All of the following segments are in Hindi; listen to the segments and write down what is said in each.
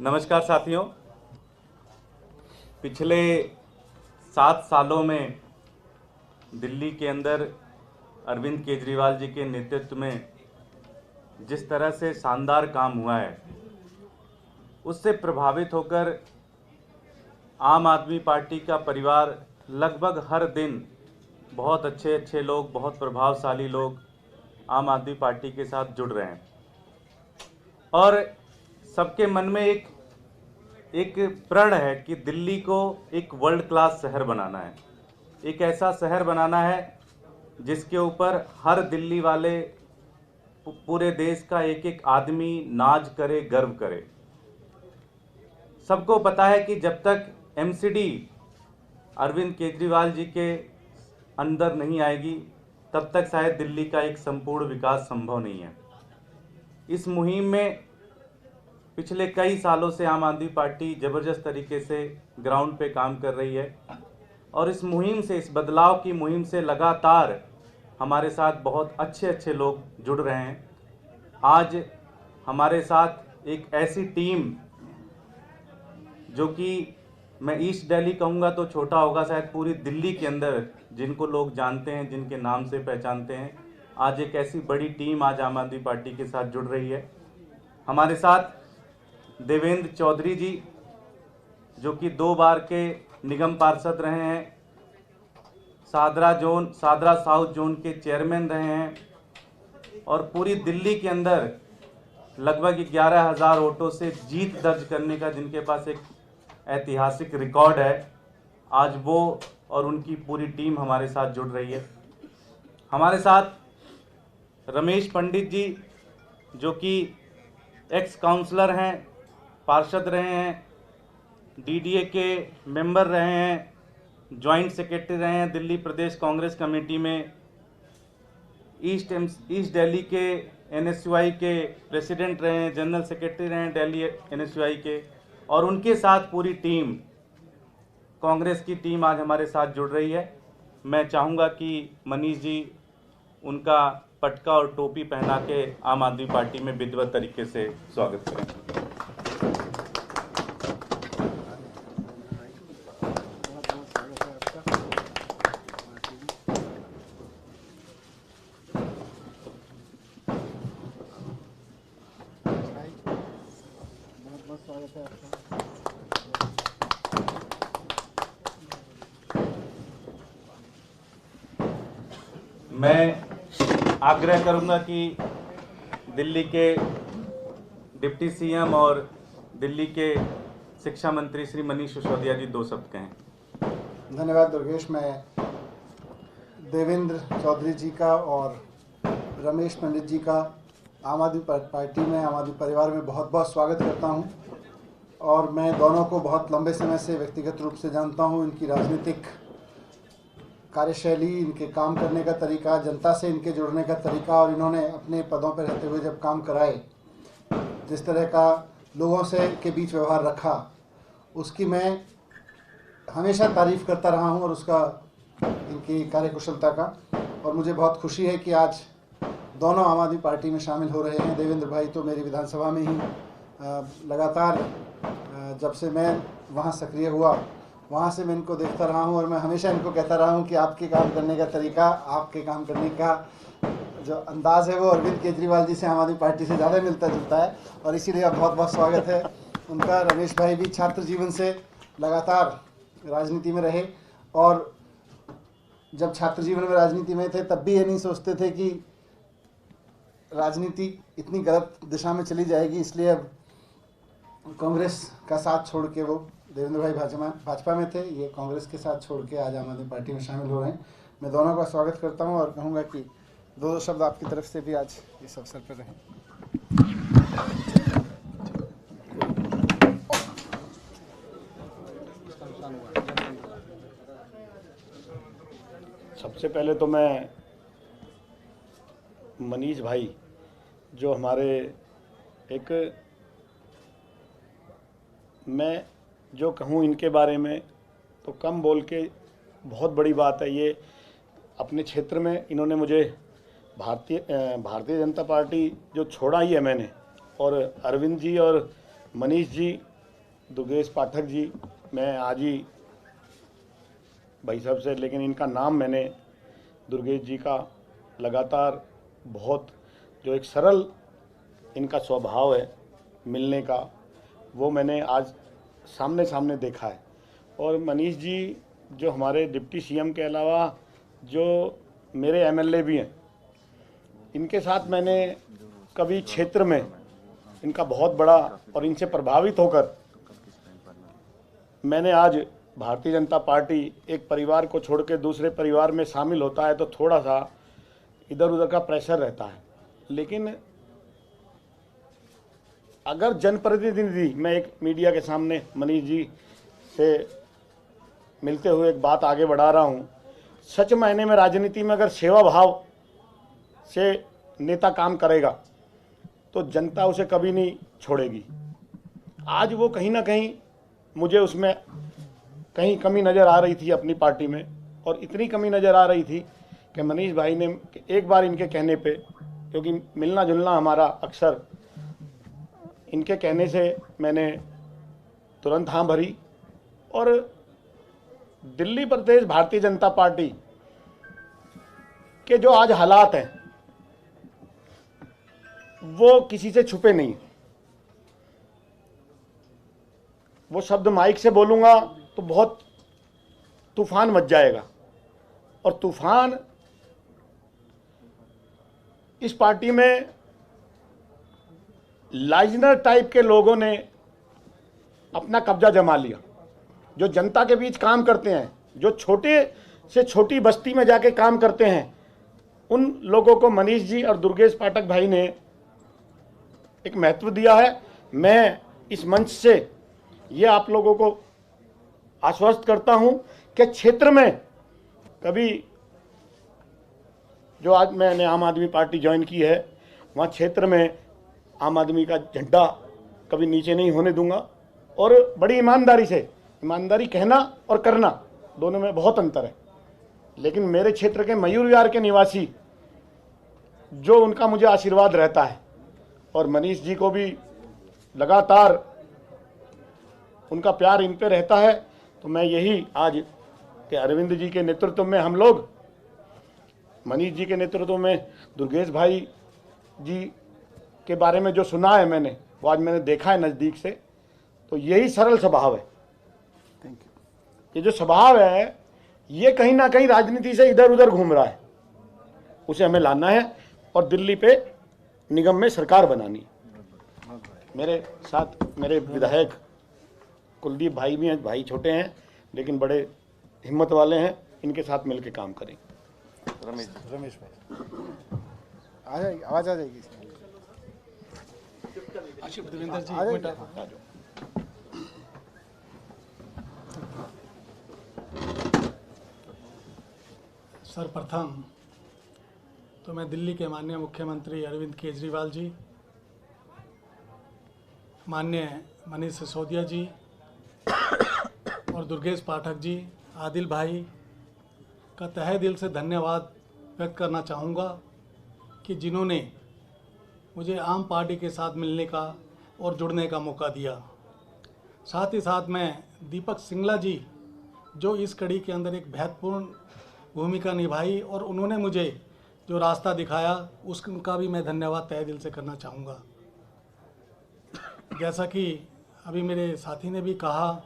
नमस्कार साथियों। पिछले 7 सालों में दिल्ली के अंदर अरविंद केजरीवाल जी के नेतृत्व में जिस तरह से शानदार काम हुआ है, उससे प्रभावित होकर आम आदमी पार्टी का परिवार लगभग हर दिन बहुत अच्छे अच्छे लोग, बहुत प्रभावशाली लोग आम आदमी पार्टी के साथ जुड़ रहे हैं और सबके मन में एक प्रण है कि दिल्ली को एक वर्ल्ड क्लास शहर बनाना है, एक ऐसा शहर बनाना है जिसके ऊपर हर दिल्ली वाले, पूरे देश का एक एक आदमी नाज करे, गर्व करे। सबको पता है कि जब तक एमसीडी अरविंद केजरीवाल जी के अंदर नहीं आएगी, तब तक शायद दिल्ली का एक संपूर्ण विकास संभव नहीं है। इस मुहिम में पिछले कई सालों से आम आदमी पार्टी ज़बरदस्त तरीके से ग्राउंड पे काम कर रही है और इस मुहिम से, इस बदलाव की मुहिम से लगातार हमारे साथ बहुत अच्छे अच्छे लोग जुड़ रहे हैं। आज हमारे साथ एक ऐसी टीम, जो कि मैं ईस्ट दिल्ली कहूँगा तो छोटा होगा, शायद पूरी दिल्ली के अंदर जिनको लोग जानते हैं, जिनके नाम से पहचानते हैं, आज एक ऐसी बड़ी टीम आज आम आदमी पार्टी के साथ जुड़ रही है। हमारे साथ देवेंद्र चौधरी जी, जो कि 2 बार के निगम पार्षद रहे हैं, सादरा साउथ जोन के चेयरमैन रहे हैं और पूरी दिल्ली के अंदर लगभग 11,000 वोटों से जीत दर्ज करने का जिनके पास एक ऐतिहासिक रिकॉर्ड है, आज वो और उनकी पूरी टीम हमारे साथ जुड़ रही है। हमारे साथ रमेश पंडित जी, जो कि एक्स काउंसलर हैं, पार्षद रहे हैं, डीडीए के मेंबर रहे हैं, जॉइंट सेक्रेटरी रहे हैं दिल्ली प्रदेश कांग्रेस कमेटी में, ईस्ट दिल्ली के एनएसयूआई के प्रेसिडेंट रहे हैं, जनरल सेक्रेटरी रहे हैं दिल्ली एनएसयूआई के, और उनके साथ पूरी टीम, कांग्रेस की टीम आज हमारे साथ जुड़ रही है। मैं चाहूँगा कि मनीष जी उनका पटका और टोपी पहना के आम आदमी पार्टी में विधिवत तरीके से स्वागत करें। स्वागत है आपका। मैं आग्रह करूंगा कि दिल्ली के डिप्टी सीएम और दिल्ली के शिक्षा मंत्री श्री मनीष सिसोदिया जी 2 शब्द कहें। धन्यवाद दुर्गेश। मैं देवेंद्र चौधरी जी का और रमेश पंडित जी का आम आदमी पार्टी में, आम आदमी परिवार में बहुत बहुत स्वागत करता हूं और मैं दोनों को बहुत लंबे समय से व्यक्तिगत रूप से जानता हूं। इनकी राजनीतिक कार्यशैली, इनके काम करने का तरीका, जनता से इनके जुड़ने का तरीका और इन्होंने अपने पदों पर रहते हुए जब काम कराए, जिस तरह का लोगों से के बीच व्यवहार रखा, उसकी मैं हमेशा तारीफ़ करता रहा हूं और उसका, इनकी कार्यकुशलता का। और मुझे बहुत खुशी है कि आज दोनों आम आदमी पार्टी में शामिल हो रहे हैं। देवेंद्र भाई तो मेरी विधानसभा में ही लगातार जब से मैं वहाँ सक्रिय हुआ, वहाँ से मैं इनको देखता रहा हूँ और मैं हमेशा इनको कहता रहा हूँ कि आपके काम करने का तरीका, आपके काम करने का जो अंदाज़ है वो अरविंद केजरीवाल जी से, आम आदमी पार्टी से ज़्यादा मिलता जुलता है और इसीलिए बहुत बहुत स्वागत है उनका। रमेश भाई भी छात्र जीवन से लगातार राजनीति में रहे और जब छात्र जीवन में राजनीति में थे तब भी ये नहीं सोचते थे कि राजनीति इतनी गलत दिशा में चली जाएगी, इसलिए अब कांग्रेस का साथ छोड़ के, वो देवेंद्र भाई भाजपा में थे, ये कांग्रेस के साथ छोड़ के आज आम आदमी पार्टी में शामिल हो रहे हैं। मैं दोनों का स्वागत करता हूं और कहूंगा कि 2 शब्द आपकी तरफ से भी आज इस अवसर पर रहें। सबसे पहले तो मैं मनीष भाई, जो हमारे एक, मैं जो कहूँ इनके बारे में तो कम बोल के बहुत बड़ी बात है। ये अपने क्षेत्र में इन्होंने मुझे भारतीय जनता पार्टी जो छोड़ा ही है मैंने, और अरविंद जी और मनीष जी दुर्गेश पाठक जी, मैं आज ही भाई साहब से, लेकिन इनका नाम मैंने दुर्गेश जी का लगातार बहुत जो एक सरल इनका स्वभाव है मिलने का, वो मैंने आज सामने सामने देखा है। और मनीष जी जो हमारे डिप्टी सीएम के अलावा जो मेरे एमएलए भी हैं, इनके साथ मैंने कभी क्षेत्र में इनका बहुत बड़ा और इनसे प्रभावित होकर मैंने आज भारतीय जनता पार्टी एक परिवार को छोड़ के दूसरे परिवार में शामिल होता है तो थोड़ा सा इधर उधर का प्रेशर रहता है। लेकिन अगर जनप्रतिनिधि, मैं एक मीडिया के सामने मनीष जी से मिलते हुए एक बात आगे बढ़ा रहा हूँ, सच मायने में राजनीति में अगर सेवा भाव से नेता काम करेगा तो जनता उसे कभी नहीं छोड़ेगी। आज वो कहीं ना कहीं मुझे उसमें कहीं कमी नज़र आ रही थी अपनी पार्टी में, और इतनी कमी नज़र आ रही थी कि मनीष भाई ने एक बार इनके कहने पे, क्योंकि मिलना जुलना हमारा अक्सर, इनके कहने से मैंने तुरंत हाँ भरी। और दिल्ली प्रदेश भारतीय जनता पार्टी के जो आज हालात हैं वो किसी से छुपे नहीं। वो शब्द माइक से बोलूंगा तो बहुत तूफान मच जाएगा, और तूफान इस पार्टी में लाइजनर टाइप के लोगों ने अपना कब्जा जमा लिया, जो जनता के बीच काम करते हैं, जो छोटे से छोटी बस्ती में जाके काम करते हैं, उन लोगों को मनीष जी और दुर्गेश पाठक भाई ने एक महत्व दिया है। मैं इस मंच से ये आप लोगों को आश्वस्त करता हूं कि क्षेत्र में कभी, जो आज मैंने आम आदमी पार्टी ज्वाइन की है, वहाँ क्षेत्र में आम आदमी का झंडा कभी नीचे नहीं होने दूंगा। और बड़ी ईमानदारी से, ईमानदारी कहना और करना दोनों में बहुत अंतर है, लेकिन मेरे क्षेत्र के मयूर विहार के निवासी जो उनका मुझे आशीर्वाद रहता है, और मनीष जी को भी लगातार उनका प्यार इन पे रहता है, तो मैं यही आज के अरविंद जी के नेतृत्व में हम लोग, मनीष जी के नेतृत्व में, दुर्गेश भाई जी के बारे में जो सुना है मैंने, वो आज मैंने देखा है नज़दीक से, तो यही सरल स्वभाव है। Thank you. ये जो स्वभाव है ये कहीं ना कहीं राजनीति से इधर उधर घूम रहा है, उसे हमें लाना है और दिल्ली पे निगम में सरकार बनानी। मेरे साथ मेरे विधायक कुलदीप भाई भी हैं, भाई छोटे हैं लेकिन बड़े हिम्मत वाले हैं, इनके साथ मिलकर काम करें। रमेश भाई आ जाएगी, आवाज़ आ जाएगी। देवेंद्र जी, आ एक मिनट। जाएगी। सर्वप्रथम तो मैं दिल्ली के माननीय मुख्यमंत्री अरविंद केजरीवाल जी, माननीय मनीष सिसोदिया जी और दुर्गेश पाठक जी, आदिल भाई का तहे दिल से धन्यवाद व्यक्त करना चाहूँगा कि जिन्होंने मुझे आम पार्टी के साथ मिलने का और जुड़ने का मौका दिया। साथ ही साथ मैं दीपक सिंगला जी, जो इस कड़ी के अंदर एक महत्वपूर्ण भूमिका निभाई और उन्होंने मुझे जो रास्ता दिखाया, उसका भी मैं धन्यवाद तहे दिल से करना चाहूँगा। जैसा कि अभी मेरे साथी ने भी कहा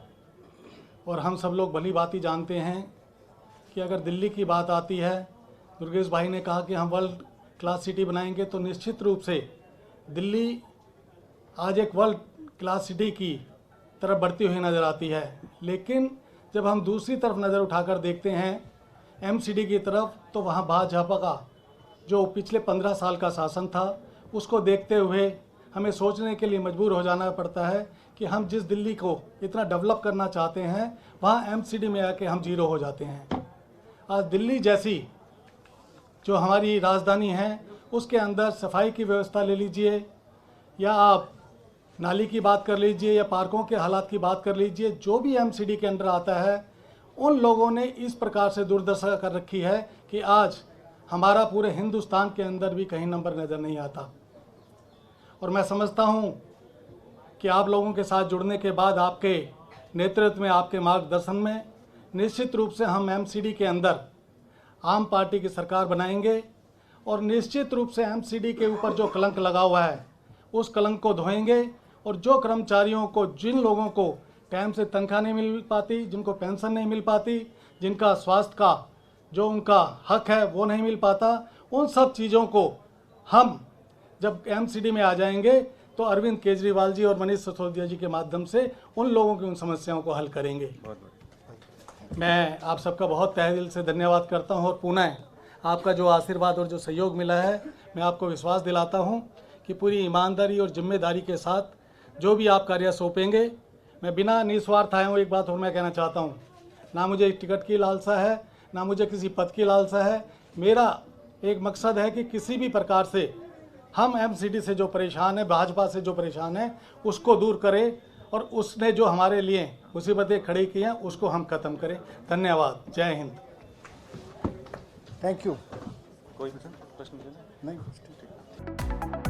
और हम सब लोग भली भांति जानते हैं कि अगर दिल्ली की बात आती है, दुर्गेश भाई ने कहा कि हम वर्ल्ड क्लास सिटी बनाएंगे, तो निश्चित रूप से दिल्ली आज एक वर्ल्ड क्लास सिटी की तरफ बढ़ती हुई नज़र आती है। लेकिन जब हम दूसरी तरफ नज़र उठाकर देखते हैं एमसीडी की तरफ, तो वहाँ भाजपा का जो पिछले 15 साल का शासन था, उसको देखते हुए हमें सोचने के लिए मजबूर हो जाना पड़ता है कि हम जिस दिल्ली को इतना डेवलप करना चाहते हैं, वहाँ एमसीडी में आके हम जीरो हो जाते हैं। आज दिल्ली जैसी जो हमारी राजधानी है, उसके अंदर सफाई की व्यवस्था ले लीजिए, या आप नाली की बात कर लीजिए, या पार्कों के हालात की बात कर लीजिए, जो भी एमसीडी के अंदर आता है, उन लोगों ने इस प्रकार से दुर्दशा कर रखी है कि आज हमारा पूरे हिंदुस्तान के अंदर भी कहीं नंबर नज़र नहीं आता। और मैं समझता हूँ कि आप लोगों के साथ जुड़ने के बाद आपके नेतृत्व में, आपके मार्गदर्शन में निश्चित रूप से हम एमसीडी के अंदर आम पार्टी की सरकार बनाएंगे और निश्चित रूप से एमसीडी के ऊपर जो कलंक लगा हुआ है उस कलंक को धोएंगे और जो कर्मचारियों को, जिन लोगों को टाइम से तनख्वाह नहीं मिल पाती, जिनको पेंशन नहीं मिल पाती, जिनका स्वास्थ्य का जो उनका हक है वो नहीं मिल पाता, उन सब चीज़ों को हम जब एमसीडी में आ जाएंगे तो अरविंद केजरीवाल जी और मनीष सिसोदिया जी के माध्यम से उन लोगों की उन समस्याओं को हल करेंगे। मैं आप सबका बहुत तहे दिल से धन्यवाद करता हूं और पुनः आपका जो आशीर्वाद और जो सहयोग मिला है, मैं आपको विश्वास दिलाता हूं कि पूरी ईमानदारी और जिम्मेदारी के साथ जो भी आप कार्य सौंपेंगे, मैं बिना निस्वार्थ आया हूँ। एक बात और मैं कहना चाहता हूँ, ना मुझे टिकट की लालसा है, ना मुझे किसी पद की लालसा है। मेरा एक मकसद है कि किसी भी प्रकार से हम एमसीडी से जो परेशान है, भाजपा से जो परेशान है, उसको दूर करें और उसने जो हमारे लिए मुसीबतें खड़ी की हैं उसको हम ख़त्म करें। धन्यवाद। जय हिंद। Thank you. कोई प्रश्न नहीं।